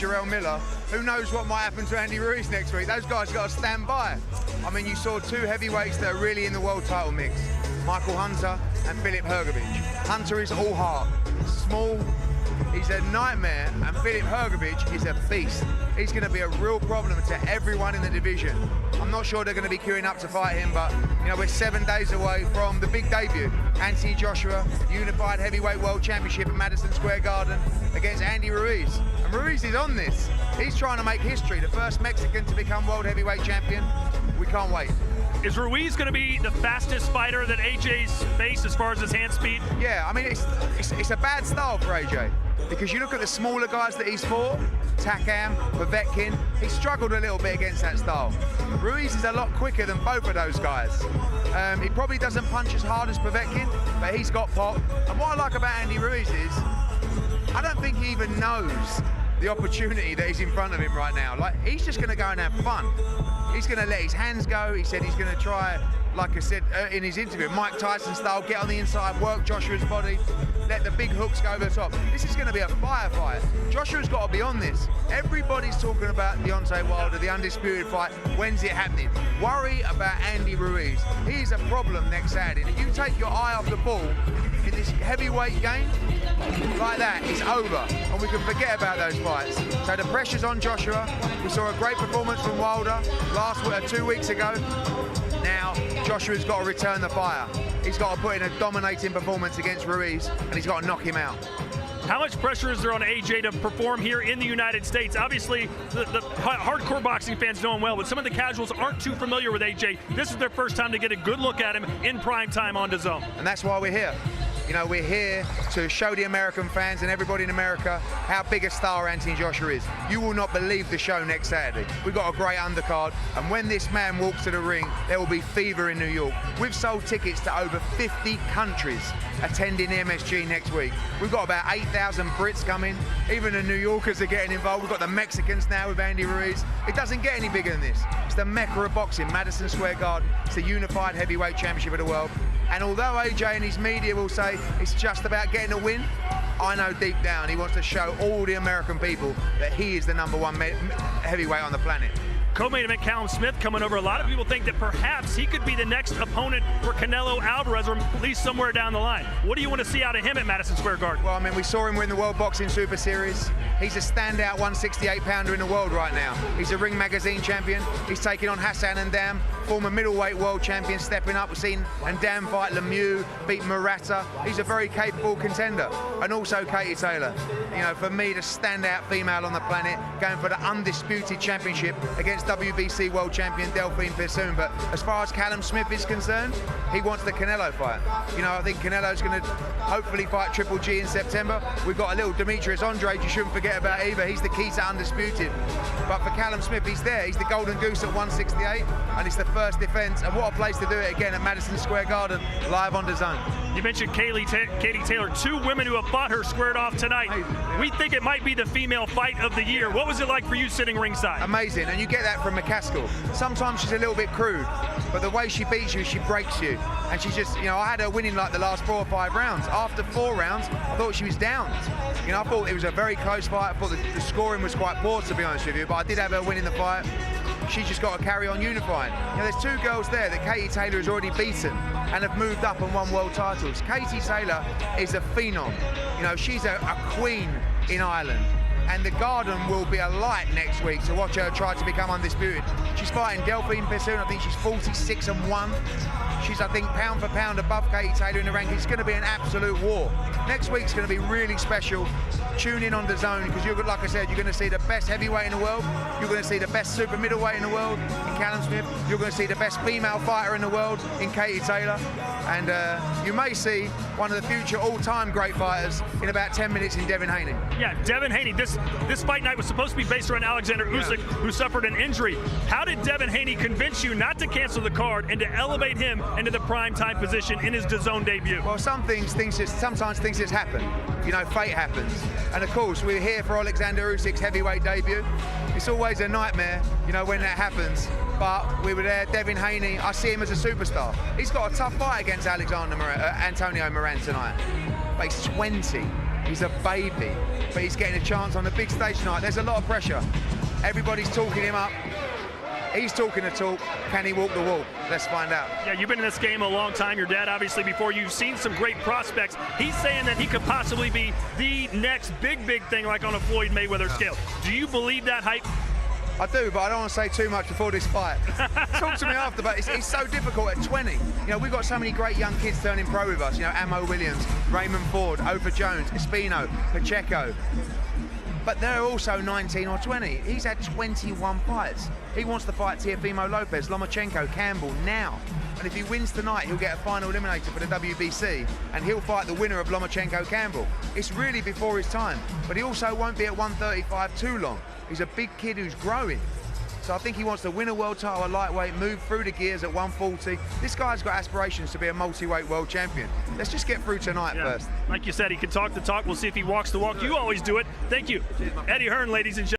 Jarrell Miller, who knows what might happen to Andy Ruiz next week? Those guys got to stand by. I mean, you saw two heavyweights that are really in the world title mix, Michael Hunter and Filip Hrgović. Hunter is all heart, small, he's a nightmare, and Filip Hrgović is a beast. He's going to be a real problem to everyone in the division. I'm not sure they're going to be queuing up to fight him, but you know, we're 7 days away from the big debut. Anthony Joshua, Unified Heavyweight World Championship at Madison Square Garden against Andy Ruiz. And Ruiz is on this. He's trying to make history, the first Mexican to become World Heavyweight Champion. We can't wait. Is Ruiz going to be the fastest fighter that AJ's faced as far as his hand speed? Yeah, I mean, it's a bad style for AJ, because you look at the smaller guys that he's fought, Takam, Povetkin, he struggled a little bit against that style. Ruiz is a lot quicker than both of those guys. He probably doesn't punch as hard as Povetkin, but he's got pop. And what I like about Andy Ruiz is, I don't think he even knows the opportunity that is in front of him right now. Like, he's just going to go and have fun. He's going to let his hands go. He said he's going to try, like I said in his interview, Mike Tyson style, get on the inside, work Joshua's body, let the big hooks go over the top. This is going to be a firefight. Joshua's got to be on this. Everybody's talking about Deontay Wilder, the undisputed fight. When's it happening? Worry about Andy Ruiz. He's a problem next Saturday. If you take your eye off the ball in this heavyweight game, like that, it's over, and we can forget about those fights. So the pressure's on Joshua. We saw a great performance from Wilder 2 weeks ago. Now Joshua's got to return the fire. He's got to put in a dominating performance against Ruiz, and he's got to knock him out. How much pressure is there on AJ to perform here in the United States? Obviously, the hardcore boxing fans know him well, but some of the casuals aren't too familiar with AJ. This is their first time to get a good look at him in prime time on DAZN. And that's why we're here. You know, we're here to show the American fans and everybody in America how big a star Anthony Joshua is. You will not believe the show next Saturday. We've got a great undercard, and when this man walks to the ring, there will be fever in New York. We've sold tickets to over 50 countries attending MSG next week. We've got about 8,000 Brits coming. Even the New Yorkers are getting involved. We've got the Mexicans now with Andy Ruiz. It doesn't get any bigger than this. It's the Mecca of boxing, Madison Square Garden. It's the Unified Heavyweight Championship of the world. And although AJ and his media will say it's just about getting a win, I know deep down he wants to show all the American people that he is the #1 heavyweight on the planet. Co-main event Callum Smith coming over. A lot of people think that perhaps he could be the next opponent for Canelo Alvarez, or at least somewhere down the line. What do you want to see out of him at Madison Square Garden? Well, I mean, we saw him win the World Boxing Super Series. He's a standout 168-pounder in the world right now. He's a Ring Magazine champion. He's taking on Hassan Ndam, former middleweight world champion, stepping up. We've seen Ndam fight Lemieux, beat Murata. He's a very capable contender. And also Katie Taylor. You know, for me, the standout female on the planet, going for the undisputed championship against WBC world champion Delphine Persoon. But as far as Callum Smith is concerned, he wants the Canelo fight. You know, I think Canelo's going to hopefully fight Triple G in September. We've got a little Demetrius Andrade you shouldn't forget about either. He's the key to undisputed. But for Callum Smith, he's there. He's the golden goose at 168, and it's the first defense. And what a place to do it again at Madison Square Garden, live on DAZN. You mentioned Katie Taylor. 2 women who have fought her squared off tonight. We think it might be the female fight of the year. What was it like for you sitting ringside? Amazing, and you get that from McCaskill. Sometimes she's a little bit crude, but the way she beats you, she breaks you. And she's just, you know, I had her winning like the last 4 or 5 rounds. After 4 rounds, I thought she was down. You know, I thought it was a very close fight. I thought the scoring was quite poor, to be honest with you, but I did have her winning the fight. She's just got to carry on unifying. You know, there's 2 girls there that Katie Taylor has already beaten and have moved up and won world titles. Katie Taylor is a phenom. You know, she's a queen in Ireland. And the Garden will be alight next week to watch her try to become undisputed. She's fighting Delphine Persoon. I think she's 46-1. She's, I think, pound for pound above Katie Taylor in the rankings. It's going to be an absolute war. Next week's going to be really special. Tune in on DAZN, because you're, like I said, you're going to see the best heavyweight in the world. You're going to see the best super middleweight in the world in Callum Smith. You're going to see the best female fighter in the world in Katie Taylor. And you may see one of the future all-time great fighters in about 10 minutes in Devin Haney. Yeah, Devin Haney. This fight night was supposed to be based around Alexander Usyk, who suffered an injury. How did Devin Haney convince you not to cancel the card and to elevate him into the prime time position in his DAZN debut? Well, sometimes things just happen. You know, fate happens. And of course, we're here for Alexander Usyk's heavyweight debut. It's always a nightmare, you know, when that happens. But we were there. Devin Haney, I see him as a superstar. He's got a tough fight against Antonio Moran tonight. But he's 20. He's a baby, but he's getting a chance on the big stage tonight. There's a lot of pressure. Everybody's talking him up. He's talking the talk. Can he walk the walk? Let's find out. Yeah, you've been in this game a long time. Your dad, obviously, before. You've seen some great prospects. He's saying that he could possibly be the next big thing, like on a Floyd Mayweather scale. Do you believe that hype? I do, but I don't want to say too much before this fight. Talk to me after, but it's so difficult at 20. You know, we've got so many great young kids turning pro with us. You know, Ammo Williams, Raymond Ford, Oprah Jones, Espino, Pacheco. But they're also 19 or 20. He's had 21 fights. He wants to fight Teofimo Lopez, Lomachenko, Campbell now. And if he wins tonight, he'll get a final eliminator for the WBC, and he'll fight the winner of Lomachenko-Campbell. It's really before his time, but he also won't be at 135 too long. He's a big kid who's growing. So I think he wants to win a world title at lightweight, move through the gears at 140. This guy's got aspirations to be a multi-weight world champion. Let's just get through tonight first. Like you said, he can talk the talk. We'll see if he walks the walk. You always do it. Thank you. Cheers, Eddie Hearn, ladies and gentlemen.